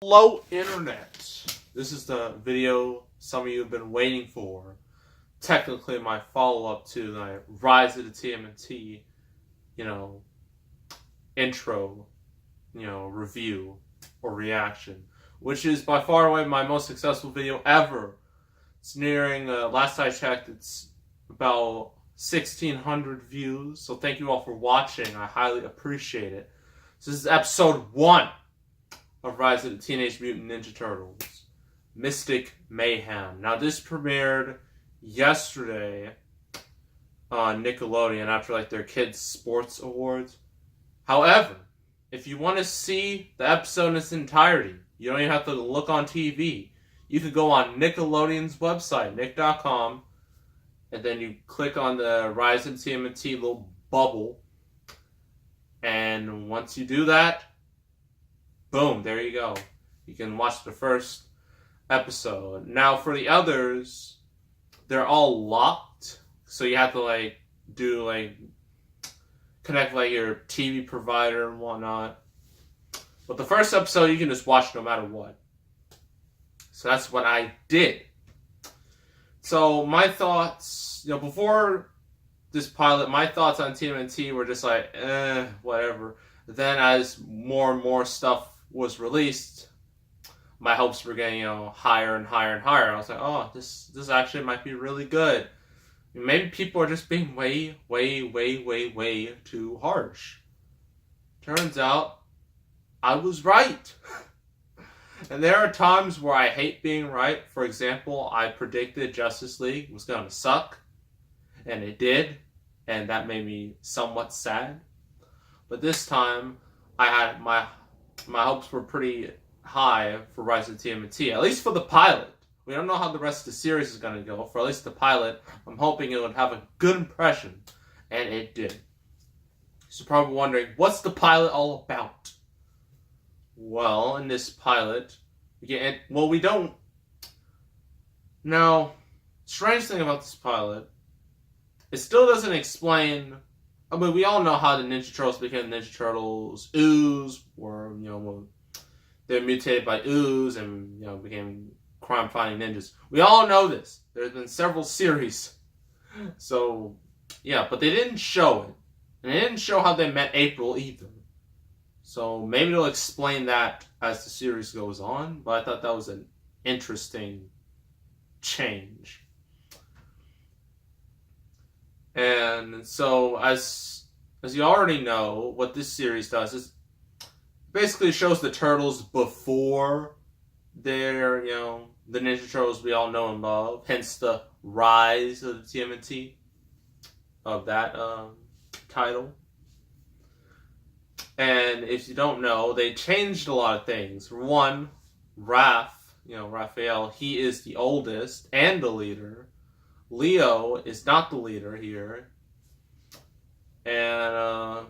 Hello, Internet. This is the video some of you have been waiting for. Technically, my follow-up to the Rise of the TMNT, intro, review or reaction, which is by far away my most successful video ever. It's nearing, last I checked, it's about 1,600 views. So thank you all for watching. I highly appreciate it. So this is episode 1 of Rise of the Teenage Mutant Ninja Turtles, Mystic Mayhem. Now this premiered yesterday on Nickelodeon after their kids' sports awards. However, if you want to see the episode in its entirety, you don't even have to look on TV. You could go on Nickelodeon's website, nick.com, and then you click on the Rise of TMNT little bubble. And once you do that, boom, there you go. You can watch the first episode. Now, for the others, they're all locked. So you have to, connect, your TV provider and whatnot. But the first episode, you can just watch no matter what. So that's what I did. So my thoughts, before this pilot, my thoughts on TMNT were just whatever. Then as more and more stuff was released, my hopes were getting, higher and higher and higher. I was like, oh, this actually might be really good. Maybe people are just being way too harsh. Turns out, I was right. And there are times where I hate being right. For example, I predicted Justice League was going to suck. And it did. And that made me somewhat sad. But this time, I had my hopes were pretty high for Rise of TMNT. At least for the pilot. We don't know how the rest of the series is going to go. For at least the pilot, I'm hoping it would have a good impression. And it did. So you're probably wondering, what's the pilot all about? Well, in this pilot, we don't. Now, strange thing about this pilot, it still doesn't explain. I mean, we all know how the Ninja Turtles became Ninja Turtles. Ooze, or they're mutated by ooze and became crime-fighting ninjas. We all know this. There's been several series, so yeah, but they didn't show it, and they didn't show how they met April either. So maybe they'll explain that as the series goes on, but I thought that was an interesting change. And so, as you already know, what this series does is basically shows the Turtles before they're, the Ninja Turtles we all know and love, hence the rise of the TMNT, of that title. And if you don't know, they changed a lot of things. For one, Raphael, he is the oldest and the leader. Leo is not the leader here. And,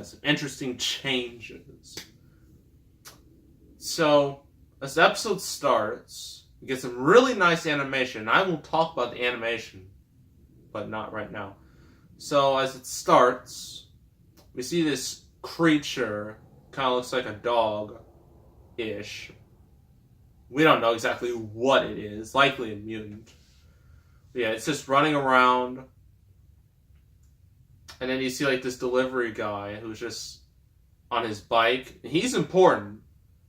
some interesting changes. So, as the episode starts, we get some really nice animation. I will talk about the animation, but not right now. So, as it starts, we see this creature, kind of looks like a dog-ish. We don't know exactly what it is, likely a mutant. But yeah, it's just running around. And then you see this delivery guy who's just on his bike. He's important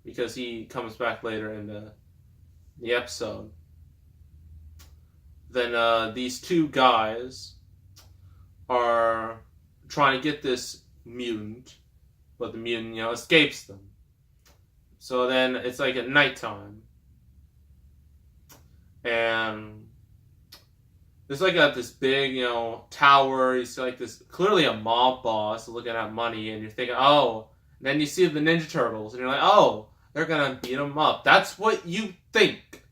because he comes back later in the episode. Then these two guys are trying to get this mutant, but the mutant, escapes them. So then it's at nighttime. And there's this big, tower. You see this, clearly a mob boss looking at money, and you're thinking, oh. And then you see the Ninja Turtles, and you're like, oh, they're gonna beat them up. That's what you think.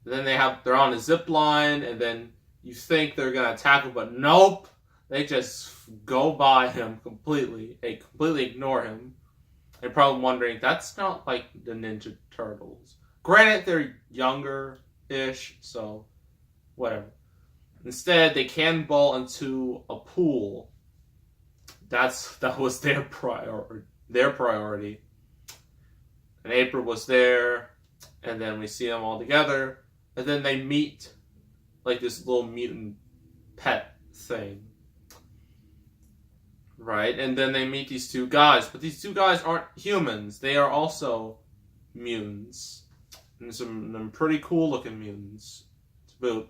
And then they're on a zip line, and then you think they're gonna attack him, but nope. They just go by him completely. They completely ignore him. You're probably wondering, that's not like the Ninja Turtles. Granted, they're younger-ish, so whatever. Instead, they cannonball into a pool. That was their priority. and April was there, and then we see them all together, and then they meet like this little mutant pet thing, right? And then they meet these two guys, but these two guys aren't humans. They are also mutants, and some pretty cool looking mutants to boot.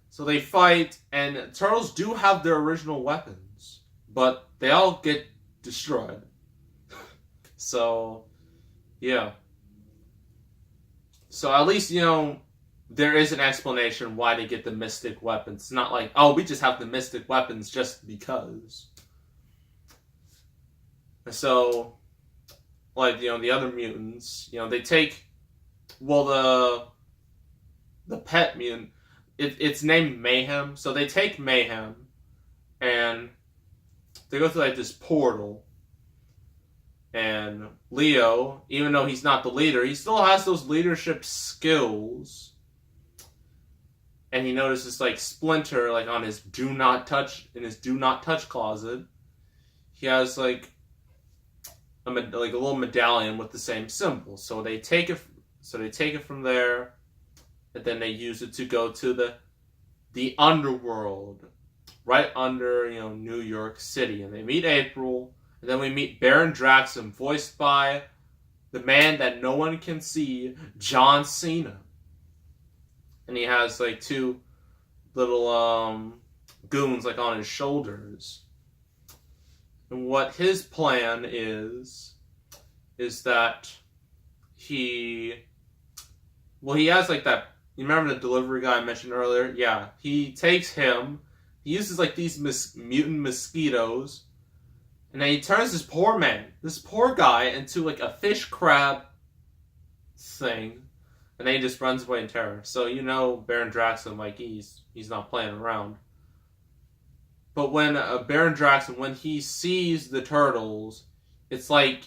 So they fight, and turtles do have their original weapons, but they all get destroyed. So, yeah. So at least, there is an explanation why they get the mystic weapons. It's not like, oh, we just have the mystic weapons just because. So, like, the other mutants, they take, well, the pet mutant, it's named Mayhem. So they take Mayhem, and they go through, like, this portal. And Leo, even though he's not the leader, he still has those leadership skills. And he notices, like, Splinter, like, on his do not touch closet. He has, like, a little medallion with the same symbol. So they take it from there, and then they use it to go to the underworld, right under, New York City. And they meet April. And then we meet Baron Draxum, voiced by the man that no one can see, John Cena. And he has, like, two little goons, like, on his shoulders. And what his plan is that he has, like, that, you remember the delivery guy I mentioned earlier? Yeah, he takes him, he uses, like, these mutant mosquitoes, and then he turns this poor guy, into, like, a fish crab thing. And then he just runs away in terror. So, Baron Draxum, like, he's not playing around. But when Baron Draxum, when he sees the turtles, it's like,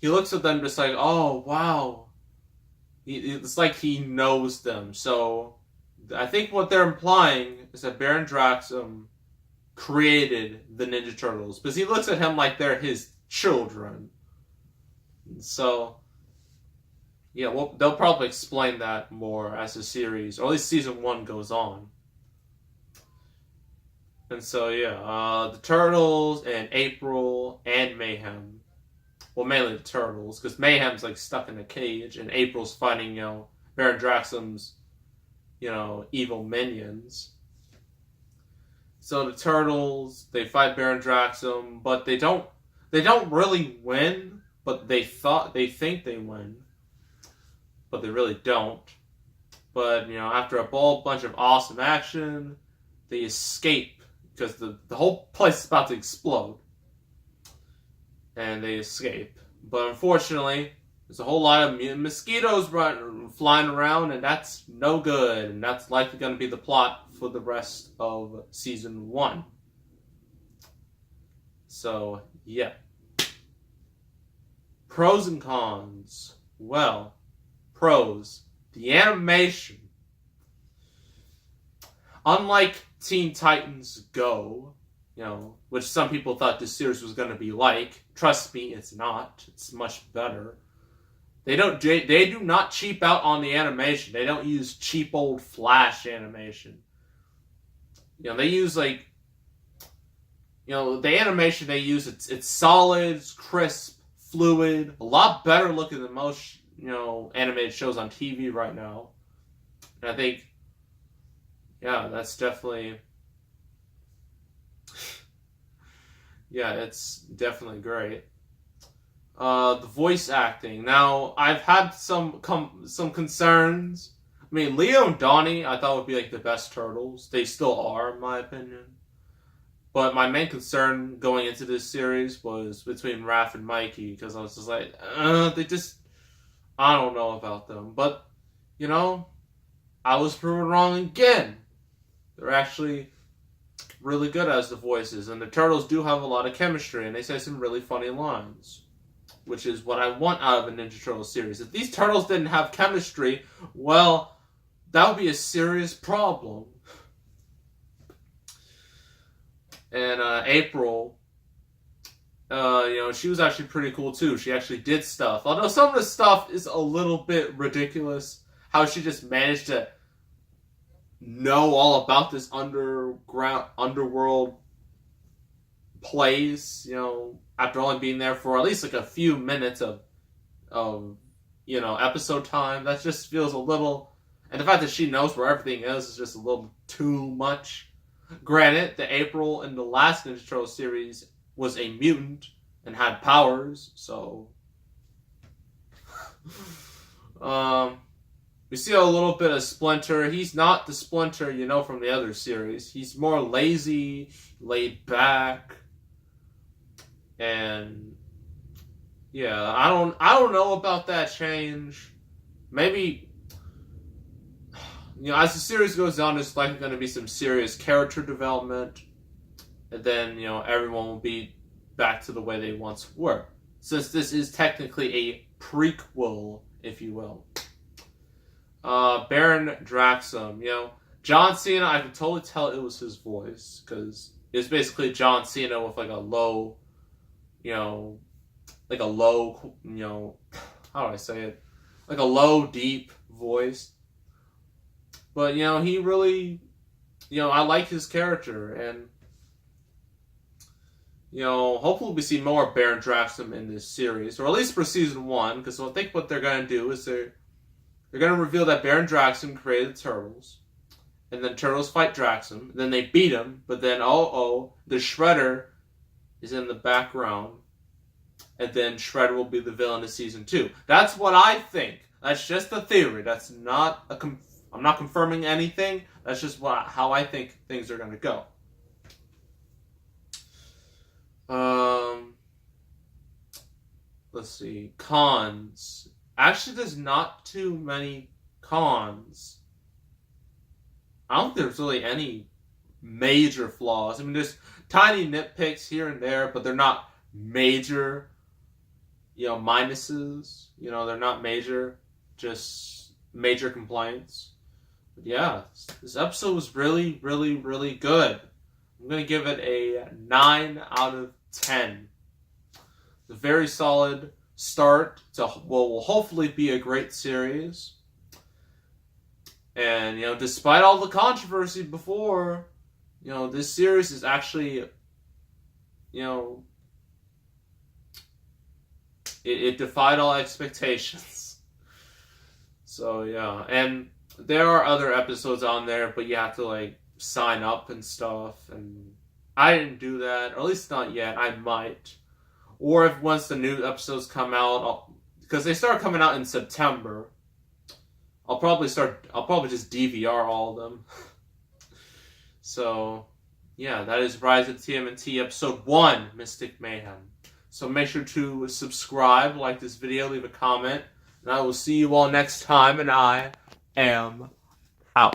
he looks at them just like, oh, wow. It's like he knows them. So, I think what they're implying is that Baron Draxum created the Ninja Turtles, because he looks at him like they're his children. So, yeah, they'll probably explain that more as the series, or at least season 1 goes on. And so, yeah, the Turtles and April and Mayhem. Well, mainly the Turtles, because Mayhem's, like, stuck in a cage, and April's fighting, Baron Draxum's, evil minions. So the Turtles, they fight Baron Draxum, but they don't really win, but they think they win, but they really don't. But, after a bunch of awesome action, they escape, because the whole place is about to explode. And they escape. But unfortunately, there's a whole lot of mutant mosquitoes flying around, and that's no good, and that's likely going to be the plot for the rest of season 1. So, yeah. Pros and cons. Well, pros. The animation. Unlike Teen Titans Go, which some people thought this series was going to be like, trust me, it's not. It's much better. They do not cheap out on the animation. They don't use cheap old Flash animation. They use, like, the animation they use, it's solid, it's crisp, fluid, a lot better looking than most, animated shows on TV right now. And I think, yeah, that's definitely, yeah, it's definitely great. The voice acting. Now, I've had some concerns. I mean, Leo and Donnie, I thought would be, like, the best turtles. They still are, in my opinion. But my main concern going into this series was between Raph and Mikey, because I was just like, I don't know about them. But, I was proven wrong again. They're actually really good as the voices, and the turtles do have a lot of chemistry, and they say some really funny lines, which is what I want out of a Ninja Turtles series. If these turtles didn't have chemistry, well, that would be a serious problem. And April, she was actually pretty cool too. She actually did stuff. Although some of the stuff is a little bit ridiculous. How she just managed to know all about this underworld place, after only being there for at least like a few minutes of episode time. That just feels a little, and the fact that she knows where everything is just a little too much. Granted, the April in the last Ninja Turtle series was a mutant and had powers, so we see a little bit of Splinter. He's not the Splinter from the other series. He's more lazy, laid back, and yeah, I don't know about that change. Maybe as the series goes on, there's likely going to be some serious character development, and then everyone will be back to the way they once were. Since this is technically a prequel, if you will. Baron Draxum, John Cena, I can totally tell it was his voice, because it's basically John Cena with like a low, how do I say it? Like a low, deep voice. But, he really, I like his character, and, hopefully we see more Baron Draxum in this series, or at least for season 1, because I think what they're going to do is they're going to reveal that Baron Draxum created Turtles, and then Turtles fight Draxum, and then they beat him, but then, the Shredder is in the background, and then Shredder will be the villain of season 2. That's what I think. That's just a theory. That's not I'm not confirming anything. That's just how I think things are going to go. Let's see. Cons. Actually, there's not too many cons. I don't think there's really any major flaws. I mean, there's tiny nitpicks here and there, but they're not major, minuses. They're not major, just major complaints. But yeah, this episode was really, really, really good. I'm going to give it a 9 out of 10. It's a very solid start to what will hopefully be a great series. And, despite all the controversy before, this series is actually, it defied all expectations. So, yeah. And there are other episodes on there, but you have to, sign up and stuff. And I didn't do that, or at least not yet. I might. Or if once the new episodes come out, because they start coming out in September, I'll probably just DVR all of them. So, yeah, that is Rise of TMNT Episode 1, Mystic Mayhem. So make sure to subscribe, like this video, leave a comment, and I will see you all next time, and I am out.